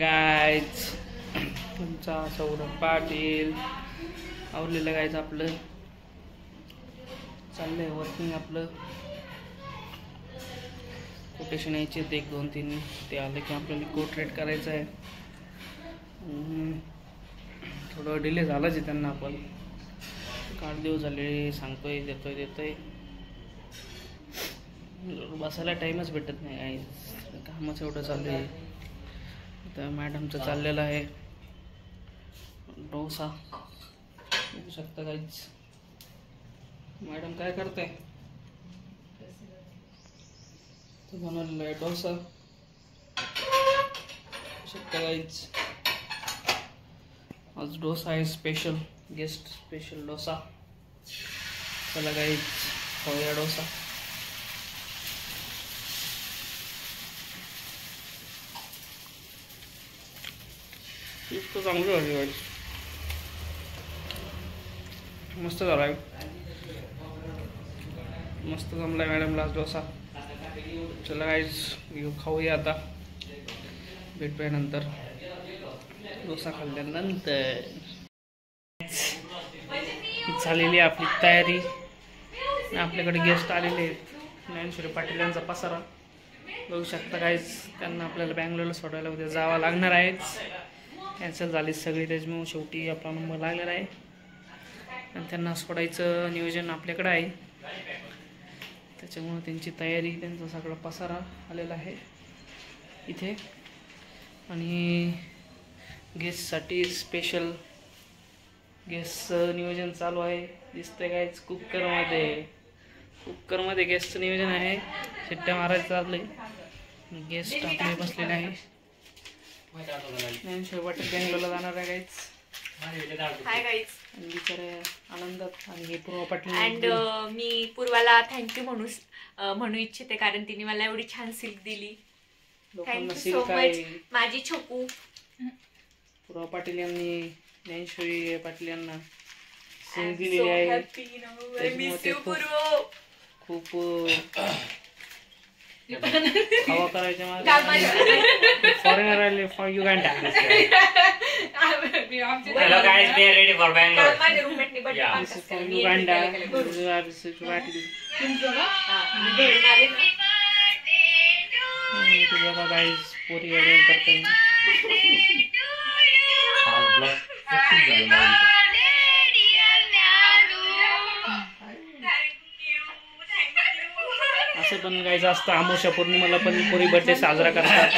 Guys तुमचा सौरभ पाटील आवडलेलं गायचं आपलं चाललंय वर्किंग. आपलं कोटेशन यायचे 1 2 3 ते आले की आपल्याला कोट रेट करायचं आहे. थोडं डिले झालाच आहे त्यांना. आपण 8 दिवस झाले सांगतोय देतोय बसायला टाईमच भेटत नाही. गाईज कामच एवढं चालू आहे. तर मॅडमचं चाललेलं आहे डोसा. बघू शकता गाईज मॅडम काय करते. बनवलेला आहे डोसा. शकता गाईज आज डोसा आहे स्पेशल. Guest special dosa. चला गाईज खाऊया डोसा. इतकं चांगलं झालं गाईज. मस्त झाला आहे. मस्त जमला आहे मॅडमला आज डोसा. चला गाईज खाऊया आता. भेटूया नंतर डोसा खाल्ल्यानंतर. झालेली आपली तयारी. आपल्याकडे गेस्ट आलेले आहेत. ज्ञानेश्वरी पाटील यांचा पसारा बघू शकता गाईज. त्यांना आपल्याला बँगलोरला सोडायला उद्या जावं लागणार आहेच. कॅन्सल झाली सगळी. त्याच्यामुळे शेवटी आपला नंबर लागलेला आहे आणि त्यांना सोडायचं नियोजन आपल्याकडे आहे. त्याच्यामुळे त्यांची तयारी त्यांचा सगळा पसारा आलेला आहे इथे. आणि गेस्टसाठी स्पेशल गेस्टचं नियोजन चालू आहे. दिसतंय गाईज कुकरमध्ये गेस्टचं नियोजन आहे. शिट्ट्या मारायचं चाललंय. गेस्ट आपले बसलेले आहे. ज्ञानेश्वरी पाटील बँगलोरला जाणार आहे गाईज. Hi guys. बिचारे आनंदात. आणि पूर्वा पाटील अँड मी पूर्वाला थँक्यू म्हणू इच्छिते कारण तिने मला एवढी छान सिल्क दिली. थँक्यू सो मच माझी छोकू. पूर्वा पाटील यांनी ज्ञानेश्वरी पाटील यांना सिल्क दिलेली आहे. खूप हवा करायच्या मागे फॉरेनर आले for Uganda. Hello guys, we are ready for Bangalore. This is from Uganda. बघा गाईज पोरी एवढं करतात. असं पण गाईज असतं. अमावस्या पौर्णिमेला पण पोरी बर्थडे साजरा करतात.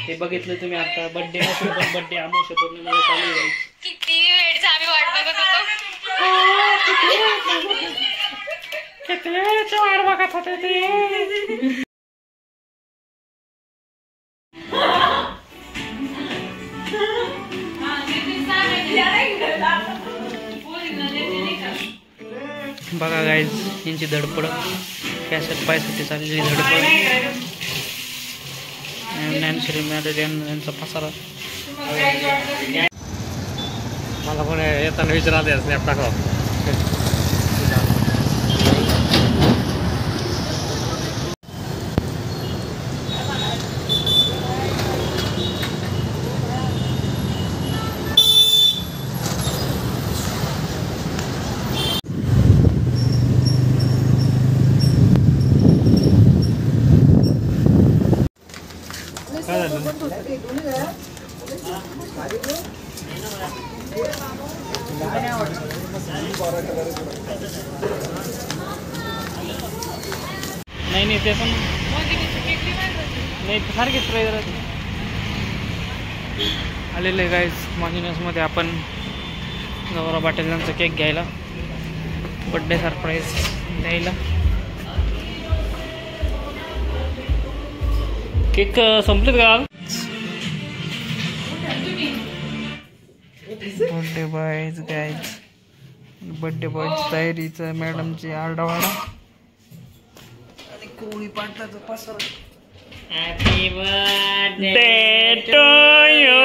हे बघितलं तुम्ही आता. बर्थडे नसून पण बर्थडे अमावस्या पौर्णिमेला चालू आहे. किती वेळचा आम्ही वाट बघत होतो. किती वेळचं वाट बघत होते ते. बघा गाईज यांची धडपड. कॅसेट पायसाठी चाललेली धडपड. ज्ञानेश्वरी मॅडम यांचा पसारा. मला पण येताना विचारायला स्नॅप टाका. नाही ते पण नाही सारखेच प्राईज आलेलं आहे गाईज. मॉन्युनसमध्ये आपण गौरव पाटील यांचा केक घ्यायला. बड्डे सरप्राईज द्यायला. केक संपलेत का? Birthday boys guys. बर्थडे बॉयची तयारीचं मॅडमची आरडावाडा. आणि कोळी पाटलाचं पसारा. Happy birthday to you.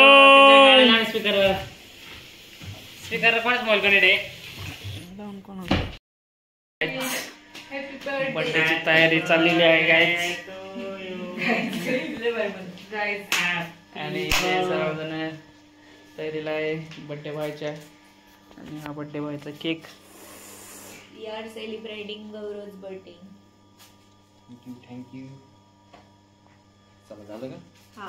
Speaker कोणच मोल कडे बर्थडेची तयारी चाललेली आहे गाईज. आणि इथे सर्वजण तयारीला आहे बड्डे बॉयच्या. आणि हा बड्डे बॉयचा cake. We are celebrating Gaurav's birthday. Thank you. चला झालं का? हा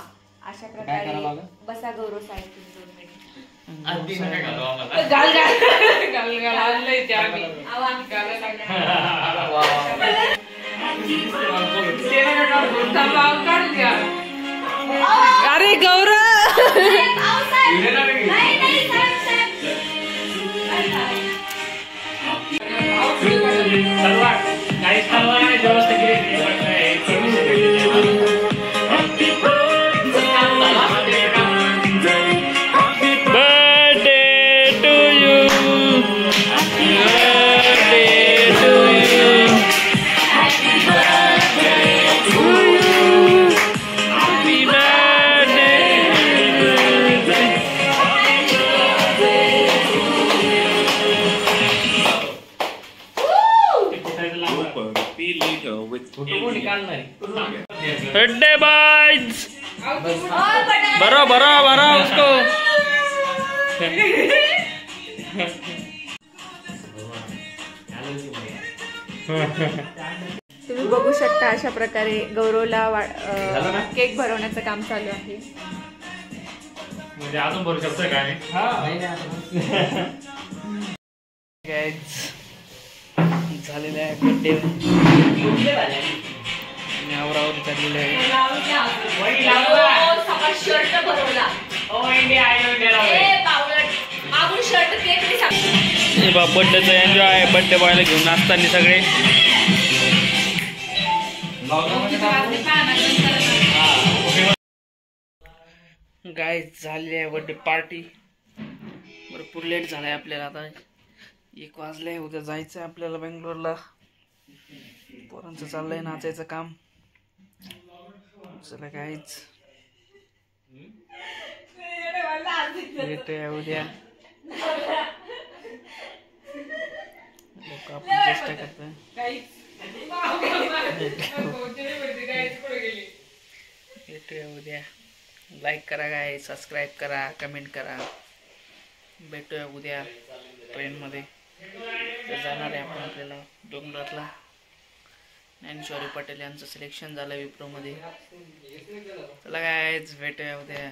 अशा काय प्रकारे करावं लागलं? बसा गौरव साहेब 2 मिनिट. अरे गौरव बर्थडे बॉयज भरो भरो भरो उसको. तुम्ही बघू शकता अशा प्रकारे गौरवला केक भरवण्याचं काम चालू आहे. म्हणजे अजून भरू शकतोय का? झालेलं आहे बड्डे. आवरावर चाललेलं आहे. शर्ट भरवला बड्डेचा एन्जॉय आहे. बड्डे बॉयला घेऊन नाचताना सगळे. गाय झाली आहे बड्डे पार्टी. भरपूर लेट झालाय आपल्याला. आता 1 वाजले. उद्या जायचं आहे आपल्याला बेंगलोरला. पोरांचं चाललंय नाचायचं काम. चला गायच भेटूया उद्या. लोक आपण चेष्टा करतोय. भेटूया उद्या. लाईक करा गाय, सबस्क्राईब करा, कमेंट करा. भेटूया उद्या ट्रेनमध्ये. जाणार आहे आपण आपल्याला डोंगरातला. ज्ञानेश्वरी पटेल यांचं सिलेक्शन झालं विप्रोमध्ये. चला गायच भेटूया उद्या.